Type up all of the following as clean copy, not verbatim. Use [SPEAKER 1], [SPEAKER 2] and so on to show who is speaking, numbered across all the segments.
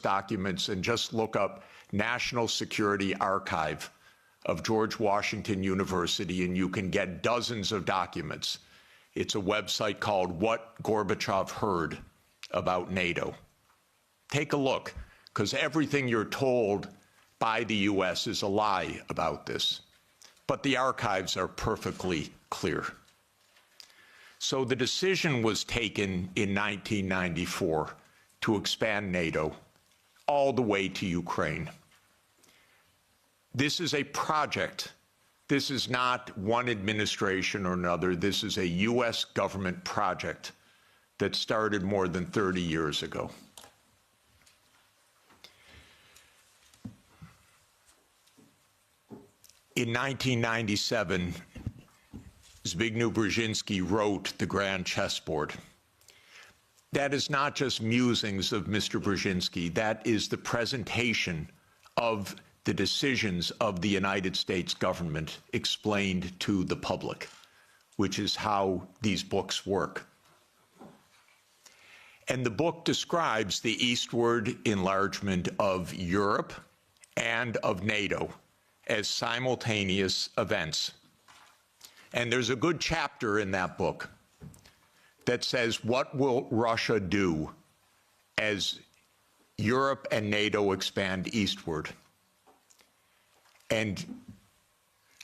[SPEAKER 1] documents and just look up National Security Archive of George Washington University, and you can get dozens of documents. It's a website called What Gorbachev Heard About NATO. Take a look, because everything you're told by the U.S. is a lie about this. But the archives are perfectly clear. So the decision was taken in 1994 to expand NATO all the way to Ukraine. This is a project. This is not one administration or another. This is a U.S. government project that started more than 30 years ago. In 1997, Zbigniew Brzezinski wrote The Grand Chessboard. That is not just musings of Mr. Brzezinski. That is the presentation of the decisions of the United States government explained to the public, which is how these books work. And the book describes the eastward enlargement of Europe and of NATO as simultaneous events. And there's a good chapter in that book that says, what will Russia do as Europe and NATO expand eastward? And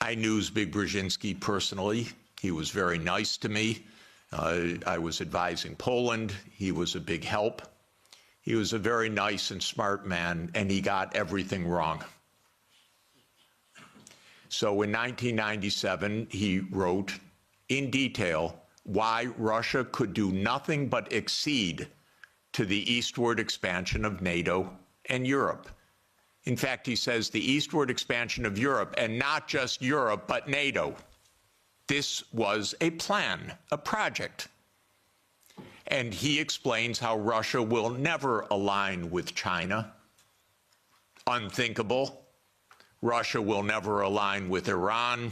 [SPEAKER 1] I knew Zbigniew Brzezinski personally. He was very nice to me. I was advising Poland. He was a big help. He was a very nice and smart man, and he got everything wrong. So in 1997, he wrote in detail why Russia could do nothing but accede to the eastward expansion of NATO and Europe. In fact, he says the eastward expansion of Europe, and not just Europe, but NATO. This was a plan, a project. And he explains how Russia will never align with China. Unthinkable. Russia will never align with Iran.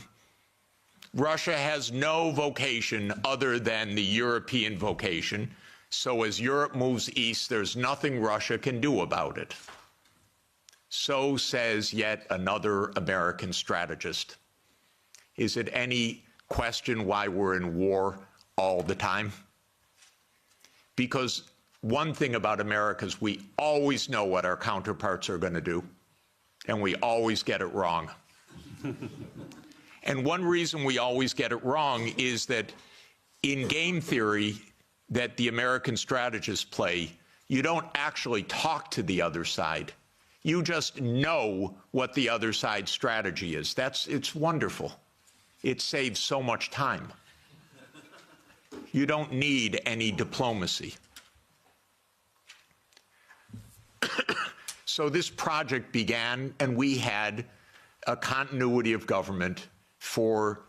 [SPEAKER 1] Russia has no vocation other than the European vocation. So as Europe moves east, there's nothing Russia can do about it. So says yet another American strategist. Is it any question why we're in war all the time? Because one thing about America is we always know what our counterparts are going to do, and we always get it wrong. And one reason we always get it wrong is that in game theory that the American strategists play, you don't actually talk to the other side. You just know what the other side's strategy is. It's wonderful. It saves so much time. You don't need any diplomacy. So this project began, and we had a continuity of government for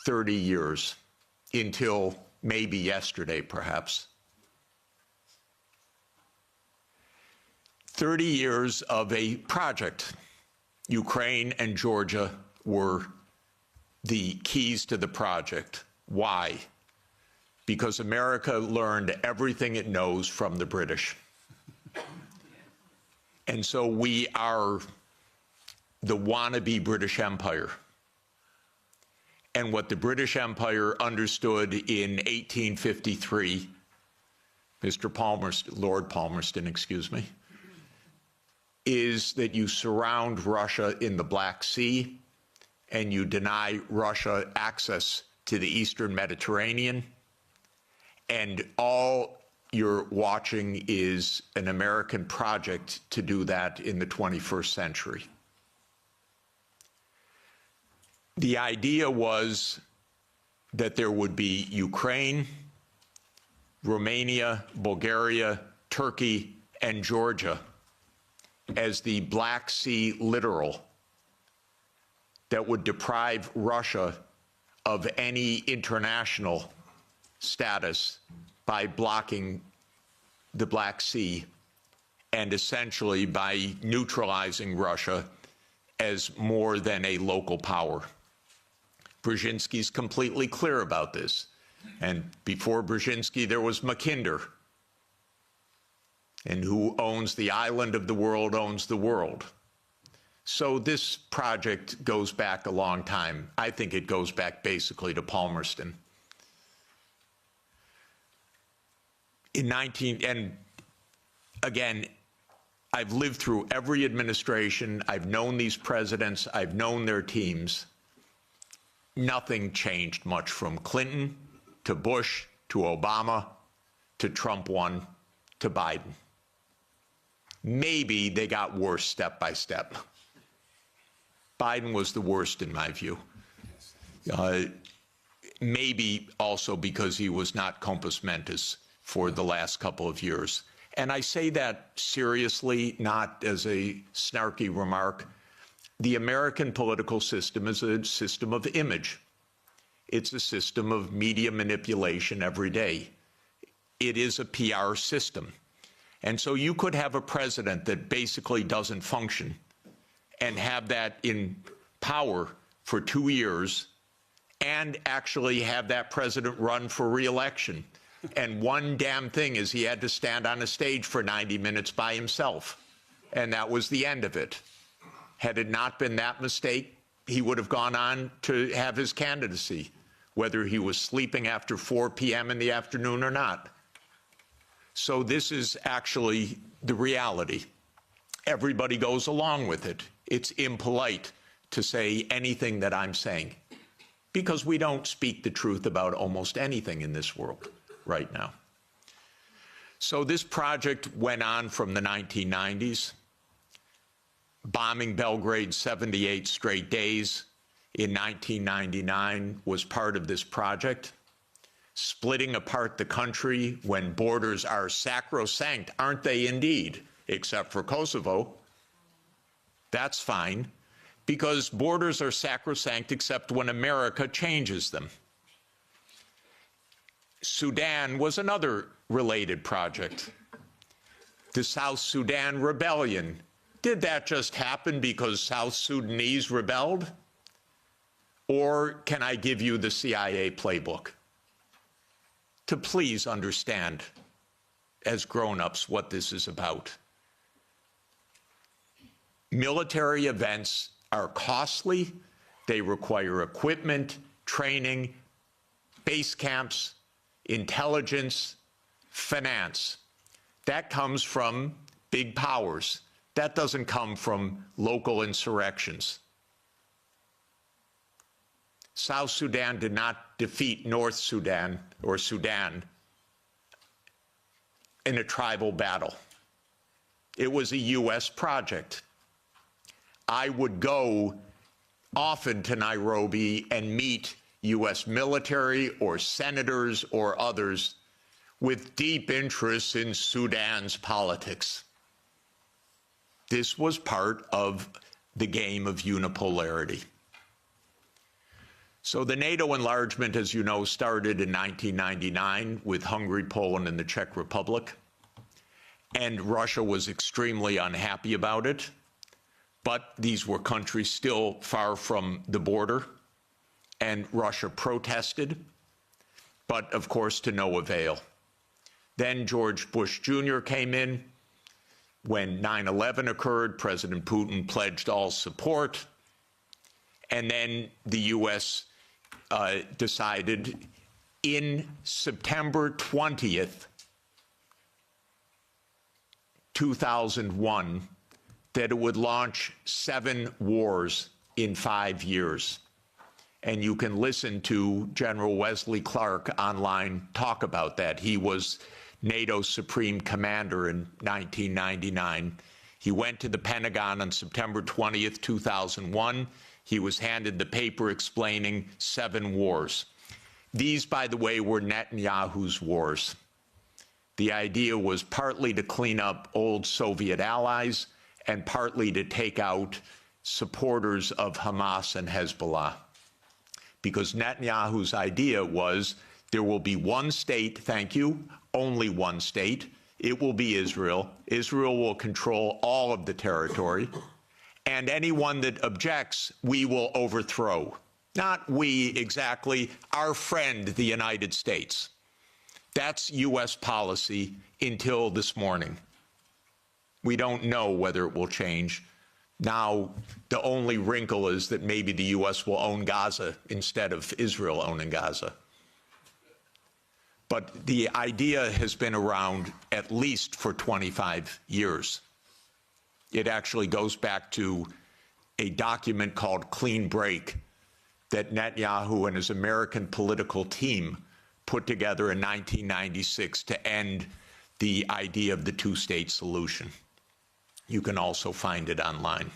[SPEAKER 1] 30 years, until maybe yesterday, perhaps. 30 years of a project. Ukraine and Georgia were the keys to the project. Why? Because America learned everything it knows from the British. And so we are the wannabe British Empire. And what the British Empire understood in 1853, Lord Palmerston, excuse me, is that you surround Russia in the Black Sea and you deny Russia access to the Eastern Mediterranean, and all you're watching is an American project to do that in the 21st century. The idea was that there would be Ukraine, Romania, Bulgaria, Turkey, and Georgia as the Black Sea littoral that would deprive Russia of any international status by blocking the Black Sea and essentially by neutralizing Russia as more than a local power. Brzezinski's completely clear about this. And before Brzezinski, there was Mackinder. And who owns the island of the world owns the world. So this project goes back a long time. I think it goes back basically to Palmerston. And again, I've lived through every administration. I've known these presidents. I've known their teams. Nothing changed much from Clinton to Bush to Obama to Trump 1 to Biden. Maybe they got worse step by step. Biden was the worst in my view. Maybe also because he was not compos mentis for the last couple of years. And I say that seriously, not as a snarky remark. The American political system is a system of image. It's a system of media manipulation every day. It is a PR system. And so you could have a president that basically doesn't function and have that in power for 2 years and actually have that president run for re-election. And one damn thing is he had to stand on a stage for 90 minutes by himself. And that was the end of it. Had it not been that mistake, he would have gone on to have his candidacy, whether he was sleeping after 4 p.m. in the afternoon or not. So this is actually the reality. Everybody goes along with it. It's impolite to say anything that I'm saying because we don't speak the truth about almost anything in this world right now. So this project went on from the 1990s, bombing Belgrade 78 straight days in 1999 was part of this project. Splitting apart the country when borders are sacrosanct, aren't they indeed, except for Kosovo. That's fine, because borders are sacrosanct except when America changes them. Sudan was another related project. The South Sudan rebellion. Did that just happen because South Sudanese rebelled? Or can I give you the CIA playbook to please understand as grown-ups what this is about? Military events are costly. They require equipment, training, base camps, intelligence, finance. That comes from big powers. That doesn't come from local insurrections. South Sudan did not defeat North Sudan or Sudan in a tribal battle. It was a U.S. project. I would go often to Nairobi and meet U.S. military or senators or others with deep interests in Sudan's politics. This was part of the game of unipolarity. So the NATO enlargement, as you know, started in 1999 with Hungary, Poland, and the Czech Republic. And Russia was extremely unhappy about it. But these were countries still far from the border. And Russia protested, but of course to no avail. Then George Bush Jr. came in. When 9/11 occurred, President Putin pledged all support. And then the U.S. Decided in September 20th, 2001, that it would launch 7 wars in 5 years. And you can listen to General Wesley Clark online talk about that. He was NATO's Supreme Commander in 1999. He went to the Pentagon on September 20th, 2001. He was handed the paper explaining 7 wars. These, by the way, were Netanyahu's wars. The idea was partly to clean up old Soviet allies and partly to take out supporters of Hamas and Hezbollah. Because Netanyahu's idea was there will be one state, thank you, only one state. It will be Israel. Israel will control all of the territory. And anyone that objects, we will overthrow. Not we exactly, our friend, the United States. That's U.S. policy until this morning. We don't know whether it will change. Now, the only wrinkle is that maybe the U.S. will own Gaza instead of Israel owning Gaza. But the idea has been around at least for 25 years. It actually goes back to a document called Clean Break that Netanyahu and his American political team put together in 1996 to end the idea of the two-state solution. You can also find it online.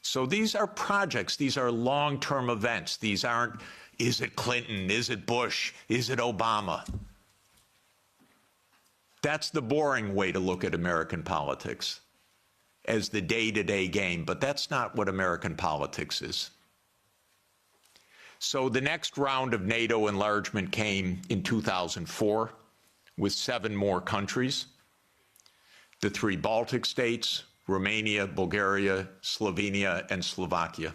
[SPEAKER 1] So these are projects, these are long-term events. These aren't, is it Clinton, is it Bush, is it Obama? That's the boring way to look at American politics, as the day-to-day game, but that's not what American politics is. So the next round of NATO enlargement came in 2004 with 7 more countries: the 3 Baltic states, Romania, Bulgaria, Slovenia, and Slovakia.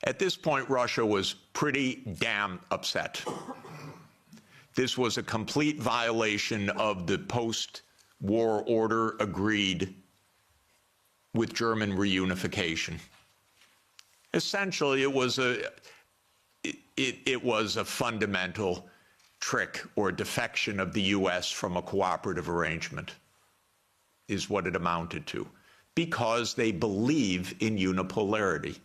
[SPEAKER 1] At this point, Russia was pretty damn upset. This was a complete violation of the post-war order agreed with German reunification. Essentially, it was a fundamental trick or defection of the U.S. from a cooperative arrangement, is what it amounted to, because they believe in unipolarity.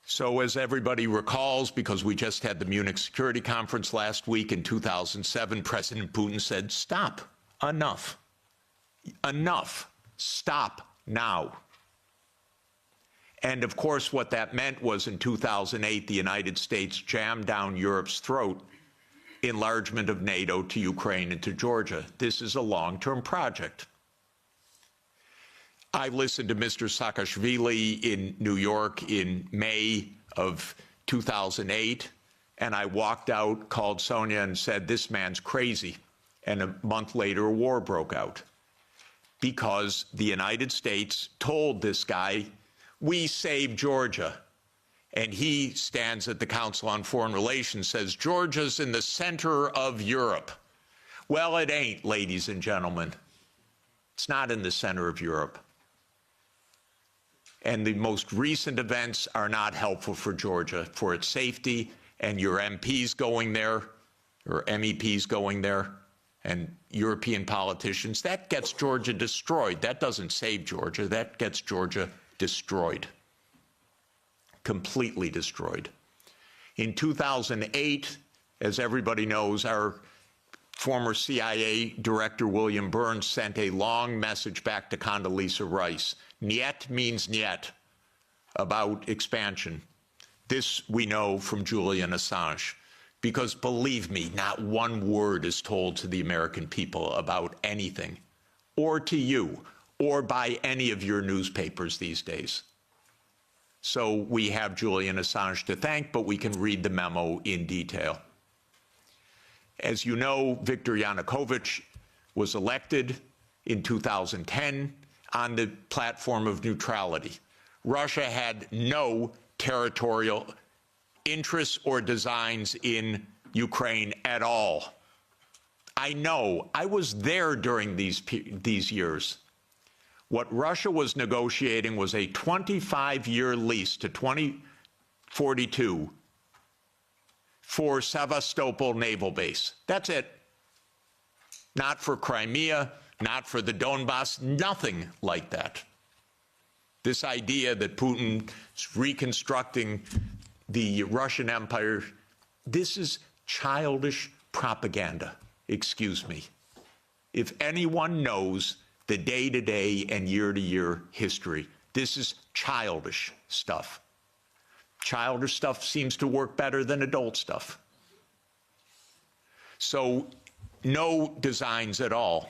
[SPEAKER 1] So as everybody recalls, because we just had the Munich Security Conference last week in 2007, President Putin said, stop, enough, stop now. And of course, what that meant was in 2008, the United States jammed down Europe's throat enlargement of NATO to Ukraine and to Georgia. This is a long-term project. I listened to Mr. Saakashvili in New York in May of 2008, and I walked out, called Sonia, and said, this man's crazy. And a month later, a war broke out because the United States told this guy, we saved Georgia. And he stands at the Council on Foreign Relations, says, Georgia's in the center of Europe. Well, it ain't, ladies and gentlemen. It's not in the center of Europe. And the most recent events are not helpful for Georgia, for its safety, and your MPs going there, or MEPs going there, and European politicians. That gets Georgia destroyed. That doesn't save Georgia. That gets Georgia destroyed. Completely destroyed. In 2008, as everybody knows, our former CIA director, William Burns, sent a long message back to Condoleezza Rice. Niet means niet, about expansion. This we know from Julian Assange, because believe me, not one word is told to the American people about anything, or to you, or by any of your newspapers these days. So we have Julian Assange to thank, but we can read the memo in detail. As you know, Viktor Yanukovych was elected in 2010 on the platform of neutrality. Russia had no territorial interests or designs in Ukraine at all. I know, I was there during these years. What Russia was negotiating was a 25-year lease to 2042 for Sevastopol Naval Base. That's it. Not for Crimea, not for the Donbass, nothing like that. This idea that Putin is reconstructing the Russian Empire, this is childish propaganda, excuse me. If anyone knows the day-to-day and year-to-year history, this is childish stuff. Childish stuff seems to work better than adult stuff. So no designs at all.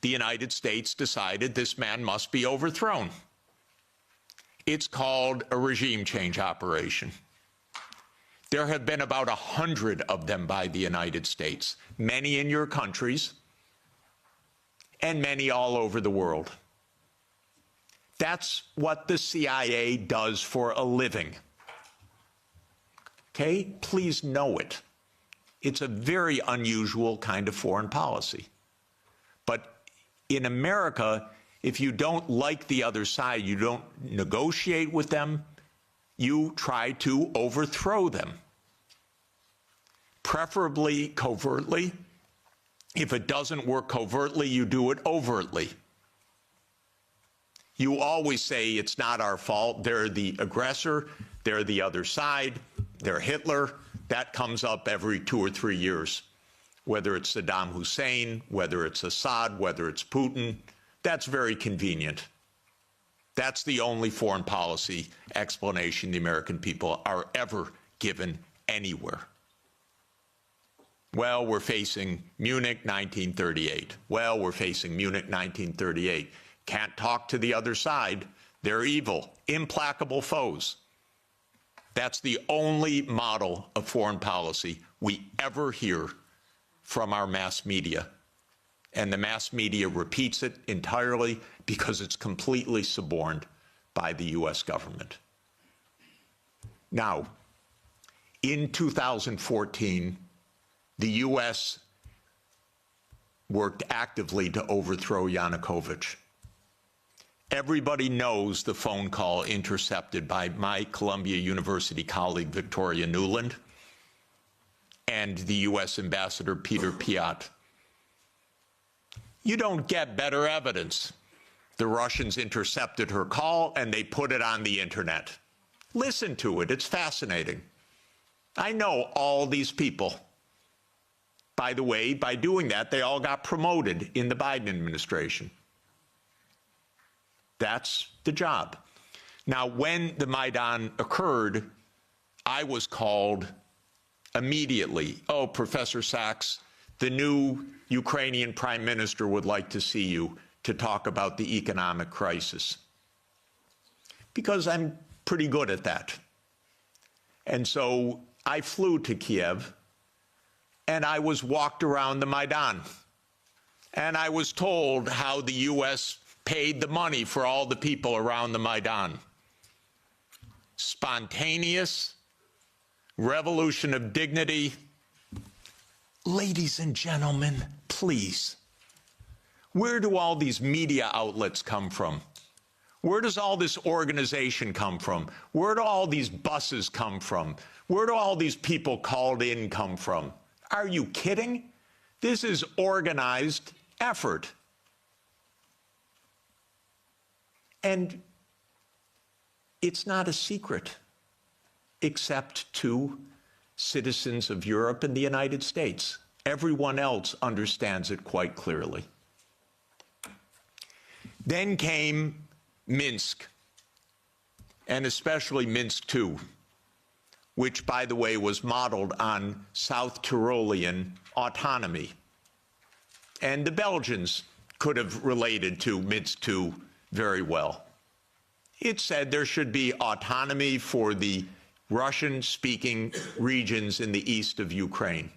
[SPEAKER 1] The United States decided this man must be overthrown. It's called a regime change operation. There have been about 100 of them by the United States, many in your countries, and many all over the world. That's what the CIA does for a living. Okay? Please know it. It's a very unusual kind of foreign policy. But in America, if you don't like the other side, you don't negotiate with them, you try to overthrow them, preferably covertly. If it doesn't work covertly, you do it overtly. You always say it's not our fault, they're the aggressor, they're the other side, they're Hitler. That comes up every 2 or 3 years, whether it's Saddam Hussein, whether it's Assad, whether it's Putin. That's very convenient. That's the only foreign policy explanation the American people are ever given anywhere. Well, we're facing Munich 1938. Well, we're facing Munich 1938. Can't talk to the other side. They're evil, implacable foes. That's the only model of foreign policy we ever hear from our mass media. And the mass media repeats it entirely because it's completely suborned by the US government. Now, in 2014, the US worked actively to overthrow Yanukovych. Everybody knows the phone call intercepted by my Columbia University colleague, Victoria Nuland, and the US Ambassador Peter Piot. You don't get better evidence. The Russians intercepted her call and they put it on the internet. Listen to it, it's fascinating. I know all these people. By the way, by doing that, they all got promoted in the Biden administration. That's the job. Now, when the Maidan occurred, I was called immediately. Oh, Professor Sachs, the new Ukrainian prime minister would like to see you to talk about the economic crisis. Because I'm pretty good at that. And so I flew to Kiev, and I was walked around the Maidan. And I was told how the U.S. paid the money for all the people around the Maidan. Spontaneous, revolution of dignity. Ladies and gentlemen, please, where do all these media outlets come from? Where does all this organization come from? Where do all these buses come from? Where do all these people called in come from? Are you kidding? This is organized effort. And it's not a secret, except to citizens of Europe and the United States. Everyone else understands it quite clearly. Then came Minsk, and especially Minsk II, which, by the way, was modeled on South Tyrolean autonomy. And the Belgians could have related to Minsk II very well. It said there should be autonomy for the Russian-speaking regions in the east of Ukraine.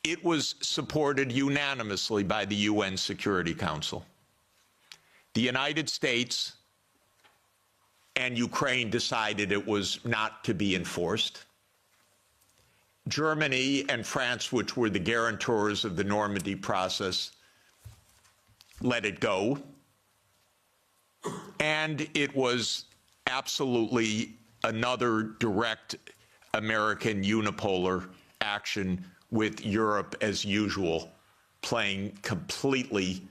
[SPEAKER 1] It was supported unanimously by the UN Security Council. The United States and Ukraine decided it was not to be enforced. Germany and France, which were the guarantors of the Normandy process, let it go. And it was absolutely another direct American unipolar action with Europe, as usual, playing completely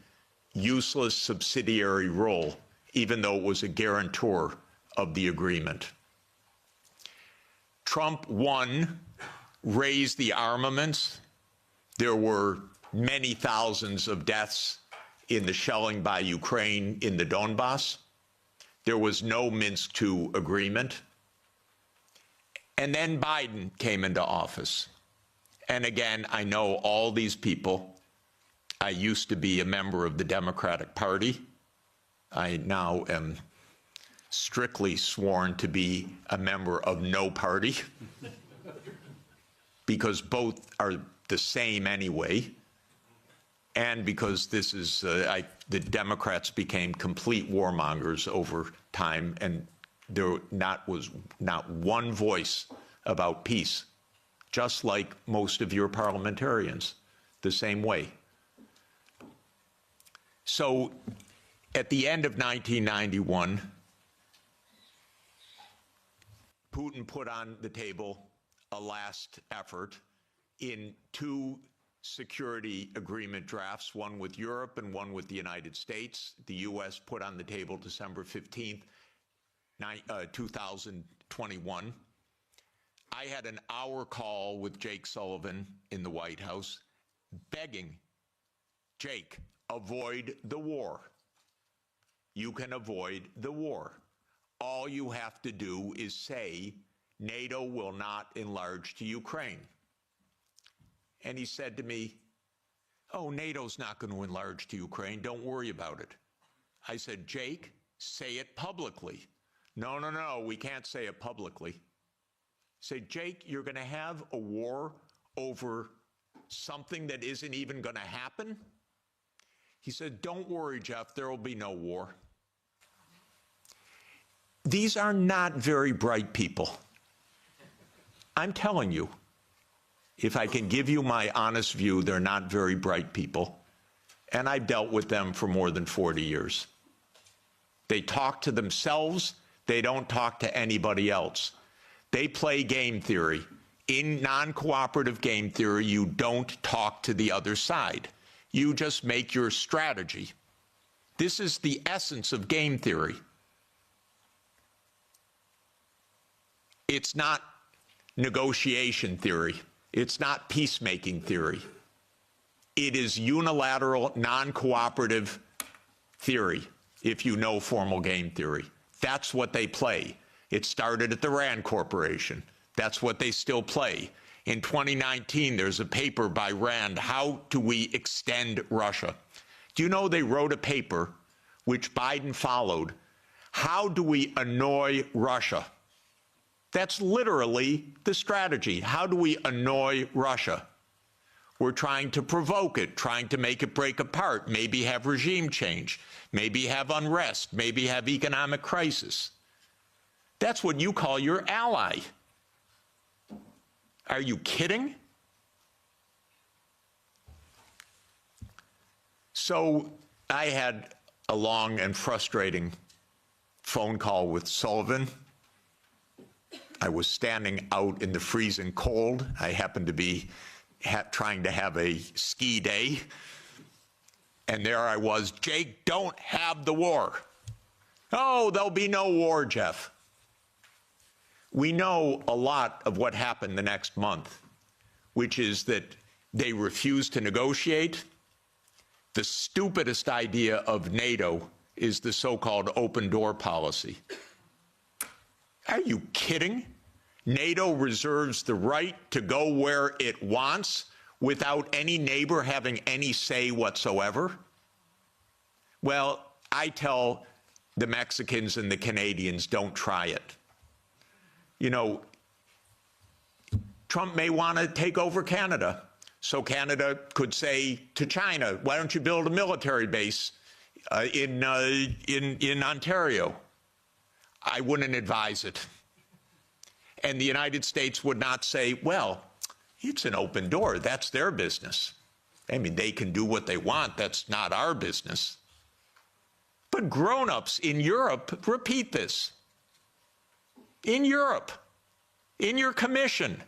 [SPEAKER 1] useless subsidiary role, even though it was a guarantor of the agreement. Trump won, raised the armaments. There were many thousands of deaths in the shelling by Ukraine in the Donbass. There was no Minsk II agreement. And then Biden came into office. And again, I know all these people. I used to be a member of the Democratic Party. I now am strictly sworn to be a member of no party, because both are the same anyway, and because this is, the Democrats became complete warmongers over time, and there was not one voice about peace, just like most of your parliamentarians, the same way. So at the end of 1991, Putin put on the table a last effort in two security agreement drafts, one with Europe and one with the United States. The U.S. put on the table December 15th, 2021. I had an hour call with Jake Sullivan in the White House begging, Jake, avoid the war. You can avoid the war. All you have to do is say NATO will not enlarge to Ukraine. And he said to me, oh, NATO's not going to enlarge to Ukraine. Don't worry about it. I said, Jake, say it publicly. No, no, no, we can't say it publicly. Say, Jake, you're going to have a war over something that isn't even going to happen? He said, don't worry, Jeff, there will be no war. These are not very bright people. I'm telling you, if I can give you my honest view, they're not very bright people. And I've dealt with them for more than 40 years. They talk to themselves. They don't talk to anybody else. They play game theory. In non-cooperative game theory, you don't talk to the other side. You just make your strategy. This is the essence of game theory. It's not negotiation theory. It's not peacemaking theory. It is unilateral, non-cooperative theory, if you know formal game theory. That's what they play. It started at the Rand Corporation. That's what they still play. In 2019, there's a paper by Rand, How Do We Extend Russia? Do you know they wrote a paper, which Biden followed, How Do We Annoy Russia? That's literally the strategy. How do we annoy Russia? We're trying to provoke it, trying to make it break apart, maybe have regime change, maybe have unrest, maybe have economic crisis. That's what you call your ally. Are you kidding? So I had a long and frustrating phone call with Sullivan. I was standing out in the freezing cold. I happened to be trying to have a ski day. And there I was, Jake, don't have the war. Oh, there'll be no war, Jeff. We know a lot of what happened the next month, which is that they refused to negotiate. The stupidest idea of NATO is the so-called open door policy. Are you kidding? NATO reserves the right to go where it wants without any neighbor having any say whatsoever? Well, I tell the Mexicans and the Canadians, don't try it. You know, Trump may want to take over Canada. So Canada could say to China, why don't you build a military base in Ontario? I wouldn't advise it. And the United States would not say, well, it's an open door. That's their business. I mean, they can do what they want. That's not our business. But grown-ups in Europe repeat this. In Europe, in your commission,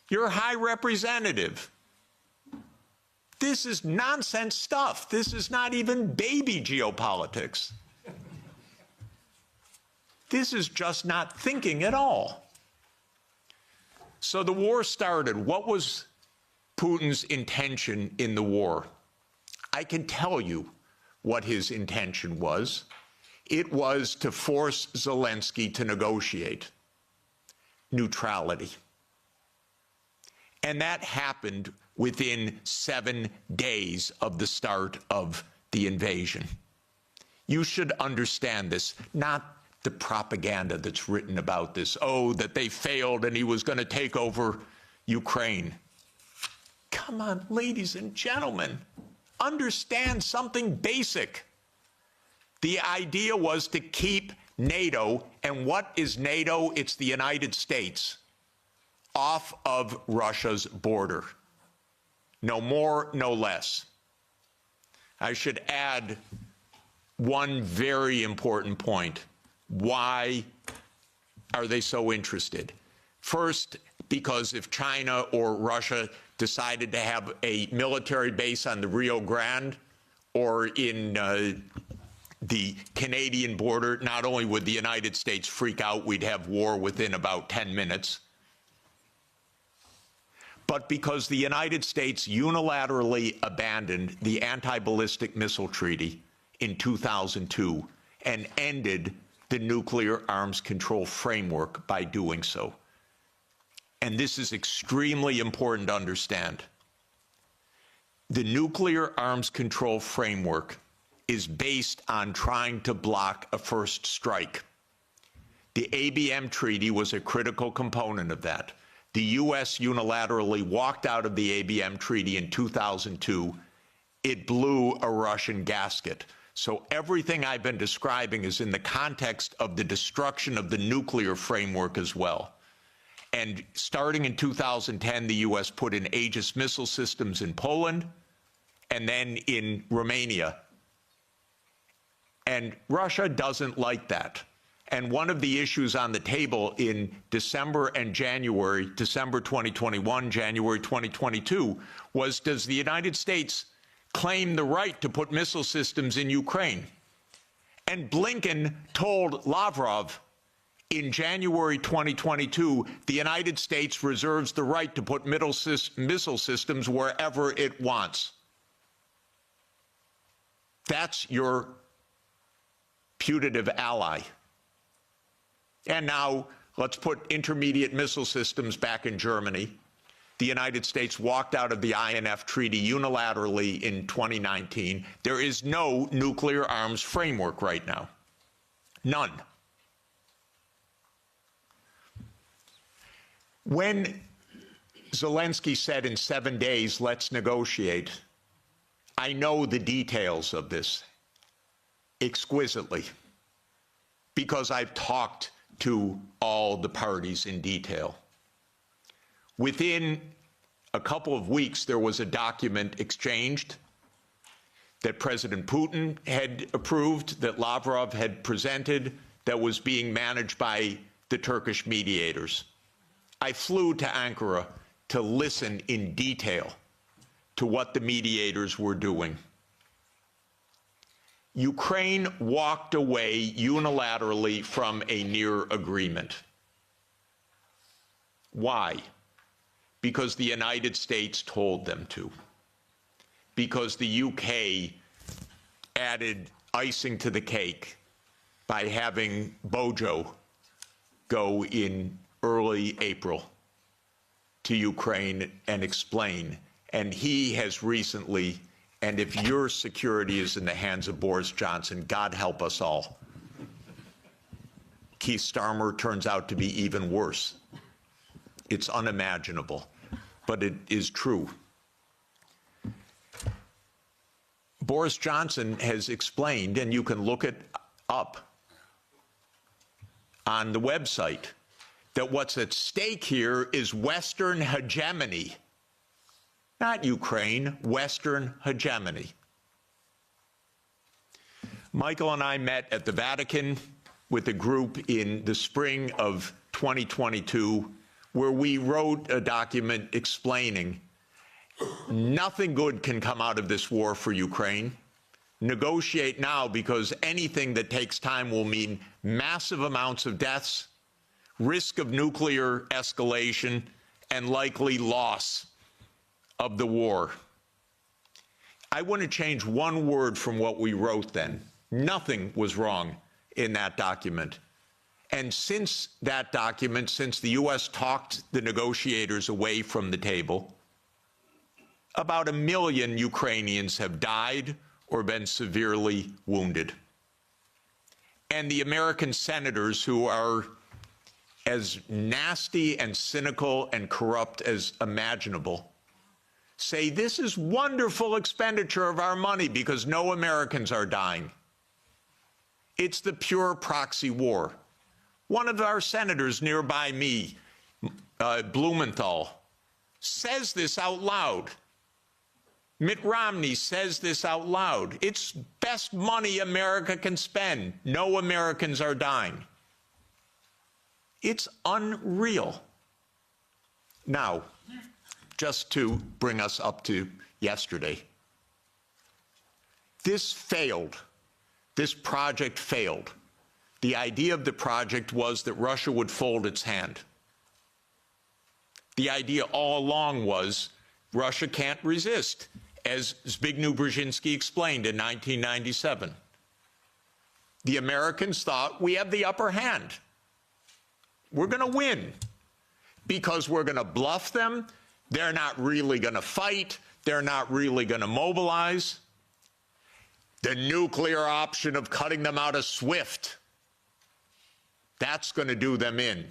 [SPEAKER 1] your high representative. This is nonsense stuff. This is not even baby geopolitics. This is just not thinking at all. So the war started. What was Putin's intention in the war? I can tell you what his intention was. It was to force Zelenskyy to negotiate neutrality. And that happened within 7 days of the start of the invasion. You should understand this, not the propaganda that's written about this. Oh, that they failed and he was going to take over Ukraine. Come on, ladies and gentlemen, understand something basic. The idea was to keep NATO, and what is NATO? It's the United States, off of Russia's border. No more, no less. I should add one very important point. Why are they so interested? First, because if China or Russia decided to have a military base on the Rio Grande or in the Canadian border, not only would the United States freak out, we'd have war within about 10 minutes, but because the United States unilaterally abandoned the Anti-Ballistic Missile Treaty in 2002 and ended the nuclear arms control framework by doing so. And this is extremely important to understand. The nuclear arms control framework is based on trying to block a first strike. The ABM treaty was a critical component of that. The U.S. unilaterally walked out of the ABM treaty in 2002. It blew a Russian gasket. So everything I've been describing is in the context of the destruction of the nuclear framework as well. And starting in 2010, the U.S. put in Aegis missile systems in Poland and then in Romania. And Russia doesn't like that. And one of the issues on the table in December and January, December 2021, January 2022, was, does the United States claim the right to put missile systems in Ukraine? And Blinken told Lavrov in January 2022, the United States reserves the right to put missile systems wherever it wants. That's your putative ally. And now let's put intermediate missile systems back in Germany. The United States walked out of the INF Treaty unilaterally in 2019. There is no nuclear arms framework right now. None. When Zelenskyy said in 7 days, let's negotiate, I know the details of this exquisitely because I've talked to all the parties in detail. Within a couple of weeks, there was a document exchanged that President Putin had approved, that Lavrov had presented, that was being managed by the Turkish mediators. I flew to Ankara to listen in detail to what the mediators were doing. Ukraine walked away unilaterally from a near agreement. Why? Because the United States told them to. Because the UK added icing to the cake by having Bojo go in early April to Ukraine and explain. And he has recently, and if your security is in the hands of Boris Johnson, God help us all. Keith Starmer turns out to be even worse. It's unimaginable, but it is true. Boris Johnson has explained, and you can look it up on the website, that what's at stake here is Western hegemony. Not Ukraine, Western hegemony. Michael and I met at the Vatican with a group in the spring of 2022, where we wrote a document explaining nothing good can come out of this war for Ukraine. Negotiate now, because anything that takes time will mean massive amounts of deaths, risk of nuclear escalation, and likely loss of the war. I want to change one word from what we wrote then. Nothing was wrong in that document. And since that document, since the U.S. talked the negotiators away from the table, about 1 million Ukrainians have died or been severely wounded. And the American senators, who are as nasty and cynical and corrupt as imaginable, say this is wonderful expenditure of our money because no Americans are dying. It's the pure proxy war. One of our senators nearby me, Blumenthal, says this out loud. Mitt Romney says this out loud. It's best money America can spend. No Americans are dying. It's unreal. Now, just to bring us up to yesterday, this failed. This project failed. The idea of the project was that Russia would fold its hand. The idea all along was Russia can't resist, as Zbigniew Brzezinski explained in 1997. The Americans thought, we have the upper hand. We're going to win because we're going to bluff them. They're not really going to fight. They're not really going to mobilize. The nuclear option of cutting them out of SWIFT, that's going to do them in.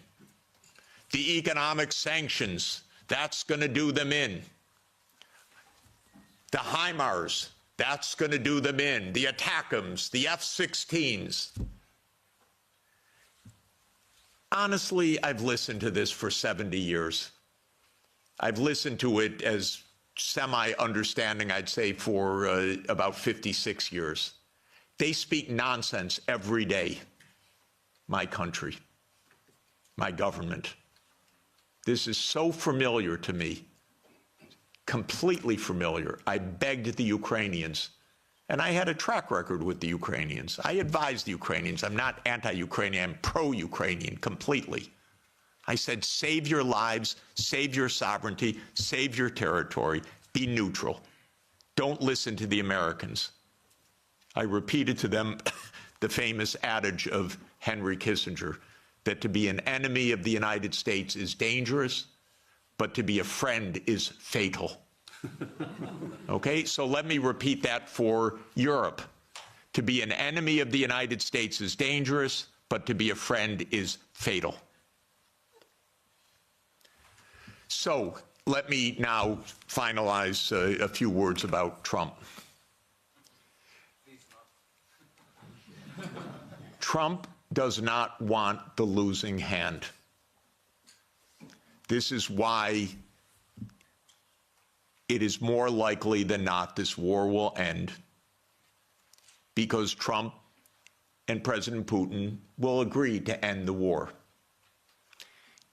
[SPEAKER 1] The economic sanctions, that's going to do them in. The HIMARS, that's going to do them in. The ATACMS, the F-16s. Honestly, I've listened to this for 70 years. I've listened to it as semi-understanding, I'd say, for about 56 years. They speak nonsense every day. My country, my government. This is so familiar to me, completely familiar. I begged the Ukrainians, and I had a track record with the Ukrainians. I advised the Ukrainians. I'm not anti-Ukrainian, I'm pro-Ukrainian completely. I said, save your lives, save your sovereignty, save your territory, be neutral. Don't listen to the Americans. I repeated to them the famous adage of Henry Kissinger, that to be an enemy of the United States is dangerous, but to be a friend is fatal. Okay, so let me repeat that for Europe. To be an enemy of the United States is dangerous, but to be a friend is fatal. So let me now finalize a few words about Trump. Trump does not want the losing hand. This is why it is more likely than not this war will end, because Trump and President Putin will agree to end the war.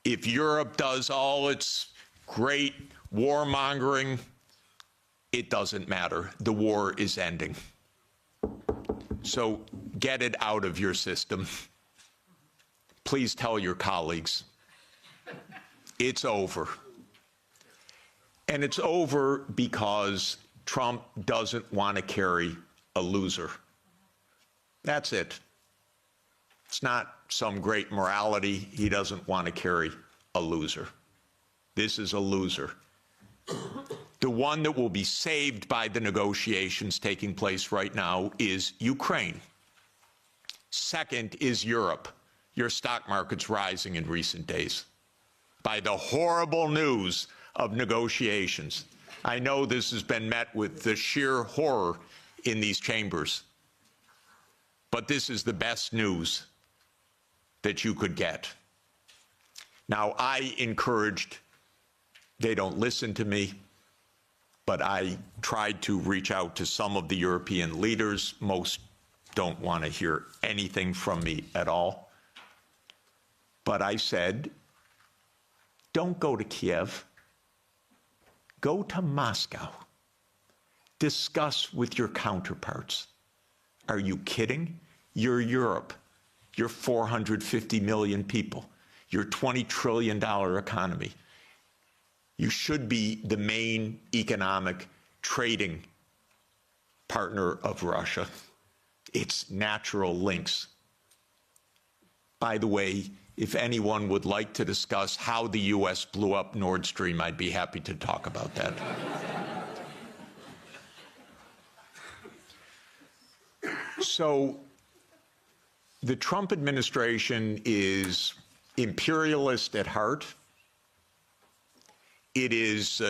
[SPEAKER 1] If Europe does all its great warmongering, it doesn't matter. The war is ending. So get it out of your system. Please tell your colleagues. It's over. And it's over because Trump doesn't want to carry a loser. That's it. It's not some great morality. He doesn't want to carry a loser. This is a loser. The one that will be saved by the negotiations taking place right now is Ukraine. Second is Europe. Your stock market's rising in recent days by the horrible news of negotiations. I know this has been met with the sheer horror in these chambers, but this is the best news that you could get. Now, I encouraged, they don't listen to me, but I tried to reach out to some of the European leaders. Most don't want to hear anything from me at all. But I said, don't go to Kiev. Go to Moscow. Discuss with your counterparts. Are you kidding? You're Europe. You're 450 million people. You're $20 trillion economy. You should be the main economic trading partner of Russia. It's natural links. By the way, if anyone would like to discuss how the U.S. blew up Nord Stream, I'd be happy to talk about that. So the Trump administration is imperialist at heart. It is